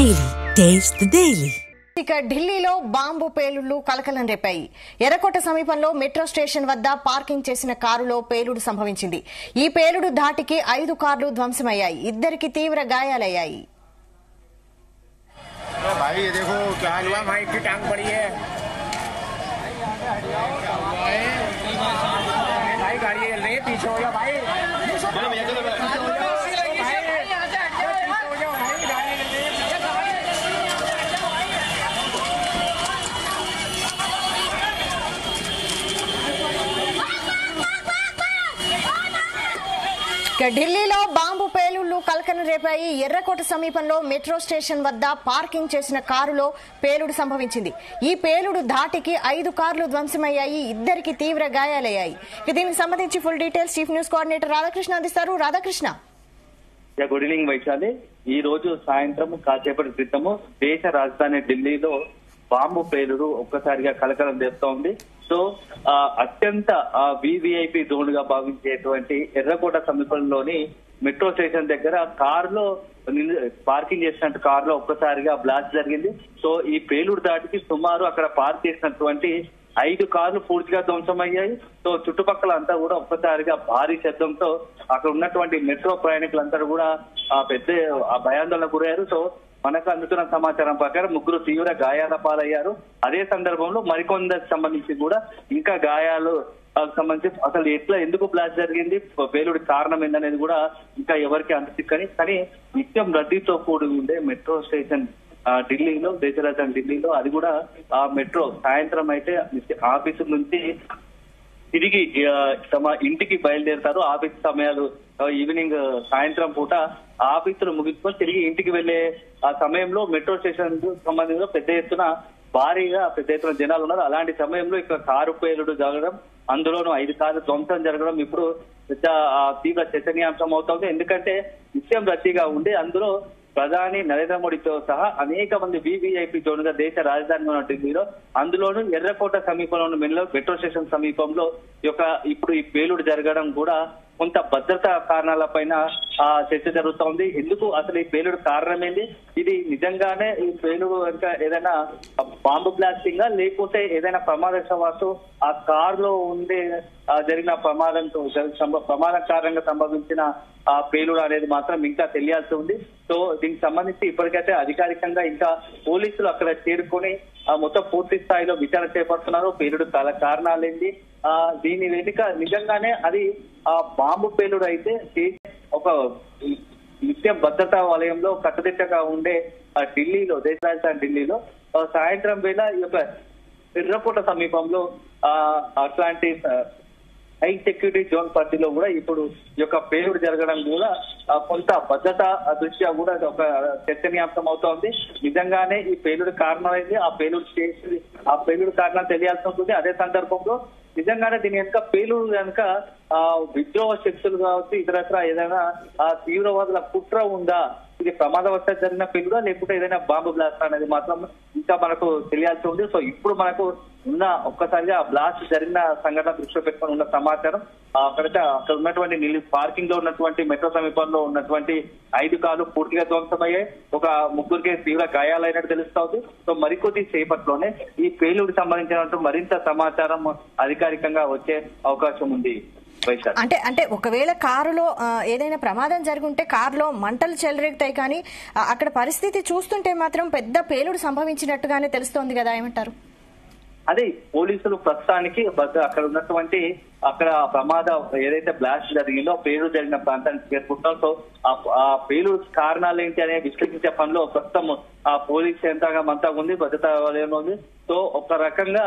Daily taste the daily. ఇక ఢిల్లీలో bomb పేలుళ్లు కలకలం రేపాయి. ఎర్రకోట సమీపంలో మెట్రో స్టేషన్ వద్ద పార్కింగ్ చేసిన కారులో పేలుడు సంభవించింది. ఈ పేలుడు ధాటికి 5 కార్లు ధ్వంసమయ్యాయి. ఇద్దరికి తీవ్ర గాయాలయ్యాయి. ఢిల్లీలో బాంబు పేలుళ్లు కలకలం రేపాయి. ఎర్రకోట సమీపంలో మెట్రో స్టేషన్ వద్ద పార్కింగ్ చేసిన కారులో పేలుడు సంభవించింది. ఈ పేలుడు ధాటికి 5 కార్లు ధ్వంసమయ్యాయి. ఇద్దరికి తీవ్ర గాయాలయ్యాయి. దీనికి సంబంధించి full details chief news coordinator Radhakrishna అందిస్తారు. రాధాకృష్ణ. Good evening Vaishali. ఈ రోజు సాయంత్రం కాసేపటి క్రితము దేశ రాజధాని ఢిల్లీలో బాంబు పేలుడు ఒక్కసారిగా కలకలం చేస్తోంది. సో అత్యంత వివిఐపి జోన్ గా భావించేటువంటి ఎర్రకోట సమీపంలోని మెట్రో స్టేషన్ దగ్గర కారులో పార్కింగ్ చేసినట్టు కారులో ఒక్కసారిగా బ్లాస్ట్ జరిగింది. సో ఈ పేలుడు దాటికి సుమారు అక్కడ పార్క్ చేసినటువంటి 5 కార్లు పూర్తిగా ధ్వంసమయ్యాయి. సో చుట్టుపక్కల అంతా కూడా ఒక్కసారిగా భారీ శబ్దంతో అక్కడ ఉన్నటువంటి మెట్రో ప్రయాణికులంతా కూడా పెద్ద భయాందోళనకు గురయ్యారు. సో మనకు అందుతున్న సమాచారం ప్రకారం 3 తీవ్ర గాయాల పాలయ్యారు. అదే సందర్భంలో మరికొందరికి సంబంధించి కూడా ఇంకా గాయాలు సంబంధించి అసలు ఎందుకు బ్లాస్ట్ జరిగింది, పేలుడి కారణం ఏందనేది కూడా ఇంకా ఎవరికి అంతుచిక్కని. కానీ నిత్యం రద్దీతో కూడి ఉండే మెట్రో స్టేషన్ ఢిల్లీలో, దేశ రాజధాని ఢిల్లీలో, అది కూడా ఆ మెట్రో సాయంత్రం అయితే ఆఫీసు నుంచి తిరిగి తమ ఇంటికి బయలుదేరుతారు. ఆఫీస్ సమయాలు ఈవినింగ్ సాయంత్రం పూట ఆఫీసులు ముగించుకొని తిరిగి ఇంటికి వెళ్లే ఆ సమయంలో మెట్రో స్టేషన్ సంబంధించిన పెద్ద ఎత్తున జనాలు ఉన్నారు. అలాంటి సమయంలో ఇక్కడ కారు పేలుడు జరగడం, అందులోనూ 5 కార్లు ధ్వంసం జరగడం ఇప్పుడు పెద్ద తీవ్ర చర్చనీయాంశం అవుతుంది. ఎందుకంటే నిత్యం రద్దీగా ఉండి అందులో ప్రధాని నరేంద్ర మోడీతో సహా అనేక మంది వివిఐపి జోన్ గా దేశ రాజధాని ఉన్న ఢిల్లీలో, అందులోనూ ఎర్రకోట సమీపంలో ఉన్న మెట్రో స్టేషన్ సమీపంలో ఇప్పుడు ఈ పేలుడు జరగడం కూడా కొంత భద్రతా కారణాల పైన చర్చ జరుగుతోంది. ఎందుకు అసలు ఈ పేలుడు కారణం ఏంది, ఇది నిజంగానే ఈ పేలుడు ఇంకా ఏదైనా బాంబు బ్లాస్టింగ్ లేకపోతే ఏదైనా ప్రమాదవశాత్తు ఆ కారులో ఉండే జరిగిన ప్రమాదం కారణంగా సంభవించిన ఆ పేలుడు అనేది మాత్రం ఇంకా తెలియాల్సి ఉంది. సో దీనికి సంబంధించి ఇప్పటికైతే అధికారికంగా ఇంకా పోలీసులు అక్కడ చేరుకొని మొత్తం పూర్తి స్థాయిలో విచారణ చేపడుతున్నారు. పేలుడు కారణాలేంటి, దీని వెనుక నిజంగానే అది ఆ బాంబు పేలుడు అయితే ఒక నిత్యం భద్రతా వలయంలో కట్టుదిట్టగా ఉండే ఢిల్లీలో, దేశ రాజధాని ఢిల్లీలో సాయంత్రం వేళ ఈ యొక్క ఎర్రకోట సమీపంలో అట్లాంటి హై సెక్యూరిటీ జోన్ పరిధిలో కూడా ఇప్పుడు ఈ యొక్క పేలుడు జరగడం కూడా కొంత భద్రతా దృష్ట్యా కూడా ఒక చర్చనీయాంశం అవుతోంది. నిజంగానే ఈ పేలుడు కారణమైంది, ఆ పేలుడు కారణం తెలియాల్సి ఉంటుంది. అదే సందర్భంలో నిజంగానే దీని వెనుక పేలుడు కనుక విద్రోహ శక్తులు కావచ్చు, ఇతరత్ర ఏదైనా తీవ్రవాదుల కుట్ర ఉందా, ఇది ప్రమాదవశాత్తు జరిగిన పేలుడా లేకుంటే ఏదైనా బాంబు బ్లాస్ట్ అనేది మాత్రం ఇంకా మనకు తెలియాల్సి ఉంది. సో ఇప్పుడు మనకు ఒక్కసారిగా బ్లాస్ట్ జరిగిన సంఘటన దృష్టిలో పెట్టుకుని ఉన్న సమాచారం అక్కడ ఉన్నటువంటి పార్కింగ్ లో ఉన్నటువంటి మెట్రో సమీపంలో ఉన్నటువంటి 5 కార్లు పూర్తిగా ధ్వంసమయ్యాయి. ఒక 3కి తీవ్ర గాయాలైనట్టు తెలుస్తోంది. సో మరికొద్ది సేపట్లోనే ఈ పేలుడికి సంబంధించినట్టు మరింత సమాచారం అధికారికంగా వచ్చే అవకాశం ఉంది. అంటే ఒకవేళ కారులో ఏదైనా ప్రమాదం జరుగుంటే కారులో మంటలు చెలరేగుతాయి, కానీ అక్కడ పరిస్థితి చూస్తుంటే మాత్రం పెద్ద పేలుడు సంభవించినట్టుగానే తెలుస్తోంది కదా, ఏమంటారు? అదే పోలీసులు ప్రస్తుతానికి అక్కడ ఉన్నటువంటి ప్రమాదం ఏదైతే బ్లాస్ట్ జరిగిందో పేలుడు జరిగిన ప్రాంతానికి చేరుకుంటాం. సో ఆ పేలుడు కారణాలు ఏంటి అనే విశ్లేషించే పనిలో ప్రస్తుతం ఆ పోలీస్ యంత్రాంగం అంతా ఉంది, భద్రతా వలయంలో ఉంది. సో ఒక రకంగా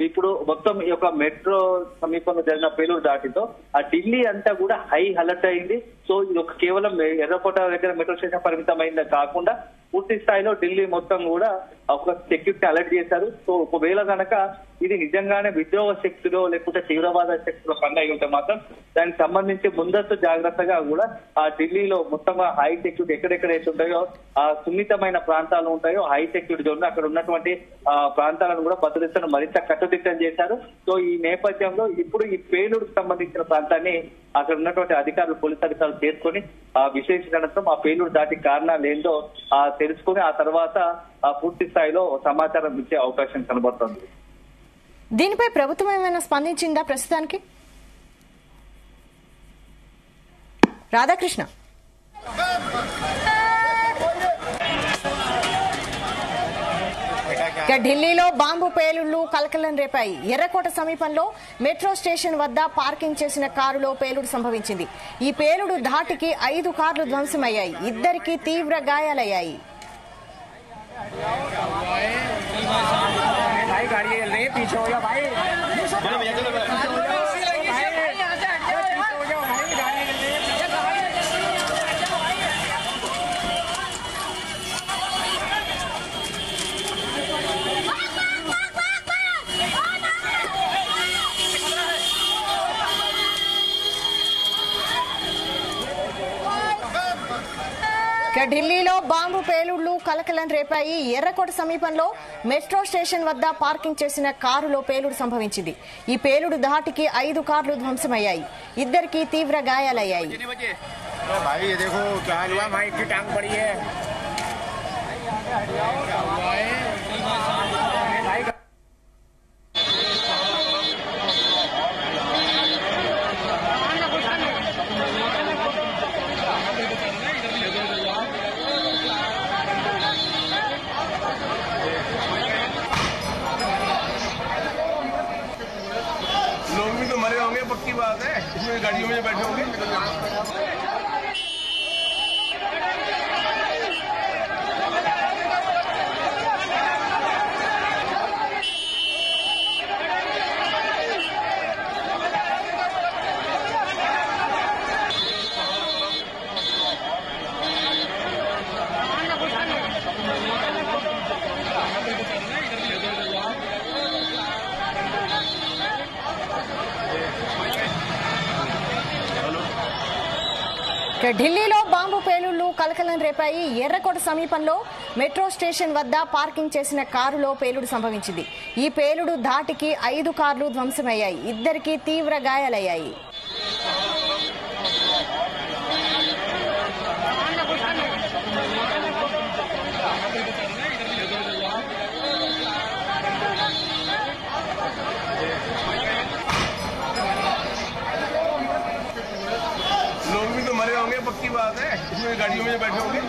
ఇప్పుడు మొత్తం ఈ యొక్క మెట్రో సమీపంలో జరిగిన పేలుడు దాటితో ఆ ఢిల్లీ అంతా కూడా హై అలర్ట్ అయింది. సో ఇది ఒక కేవలం ఎర్రకోట దగ్గర మెట్రో స్టేషన్ పరిమితమైందే కాకుండా పూర్తి స్థాయిలో ఢిల్లీ మొత్తం కూడా ఒక సెక్యూరిటీ అలర్ట్ చేశారు. సో ఒకవేళ కనుక ఇది నిజంగానే విద్రోహ శక్తులు లేకపోతే తీవ్రవాద శక్తుల పని అయి ఉంటే మాత్రం దానికి సంబంధించి ముందస్తు జాగ్రత్తగా కూడా ఆ ఢిల్లీలో మొత్తంగా హై సెక్యూరిటీ ఎక్కడెక్కడైతే ఉంటాయో ఆ సున్నితమైన ప్రాంతాలు ఉంటాయో హై సెక్యూరిటీ జోన్ అక్కడ ఉన్నటువంటి ప్రాంతాలను కూడా భద్రతను మరింత కట్టుదిట్టం చేశారు. సో ఈ నేపథ్యంలో ఇప్పుడు ఈ పేలుడుకు సంబంధించిన ప్రాంతాన్ని అక్కడ ఉన్నటువంటి అధికారులు పోలీసు అధికారులు చేసుకొని విశ్లేషించడంతో ఆ పేలుడు దాటి కారణాలు ఏందో తెలుసుకుని ఆ తర్వాత పూర్తి స్థాయిలో సమాచారం ఇచ్చే అవకాశం కనబడుతోంది. దీనిపై ప్రభుత్వం ఏమైనా స్పందించిందా ప్రస్తుతానికి? రాధాకృష్ణ. ఢిల్లీలో బాంబు పేలుళ్లు కలకలం రేపాయి. ఎర్రకోట సమీపంలో మెట్రో స్టేషన్ వద్ద పార్కింగ్ చేసిన కారులో పేలుడు సంభవించింది. ఈ పేలుడు ధాటికి 5 కార్లు ధ్వంసమయ్యాయి. ఇద్దరికి తీవ్ర గాయాలయ్యాయి. ఢిల్లీలో బాంబు పేలుళ్లు కలకలం రేపాయి. ఎర్రకోట సమీపంలో మెట్రో స్టేషన్ వద్ద పార్కింగ్ చేసిన కారులో పేలుడు సంభవించింది. ఈ పేలుడు ధాటికి 5 కార్లు ధ్వంసమయ్యాయి. ఇద్దరికి తీవ్ర గాయాలయ్యాయి. लोग भी तो मरे होंगे, पक्की बात है। इसमें गाड़ियों में बैठे होंगे। ఢిల్లీలో బాంబు పేలుళ్లు కలకలం రేపాయి. ఎర్రకోట సమీపంలో మెట్రో స్టేషన్ వద్ద పార్కింగ్ చేసిన కారులో పేలుడు సంభవించింది. ఈ పేలుడు ధాటికి 5 కార్లు ధ్వంసమయ్యాయి. ఇద్దరికి తీవ్ర గాయాలయ్యాయి. लोग भी तो मरे होंगे, पक्की बात है। इसमें गाड़ियों में बैठे होंगे।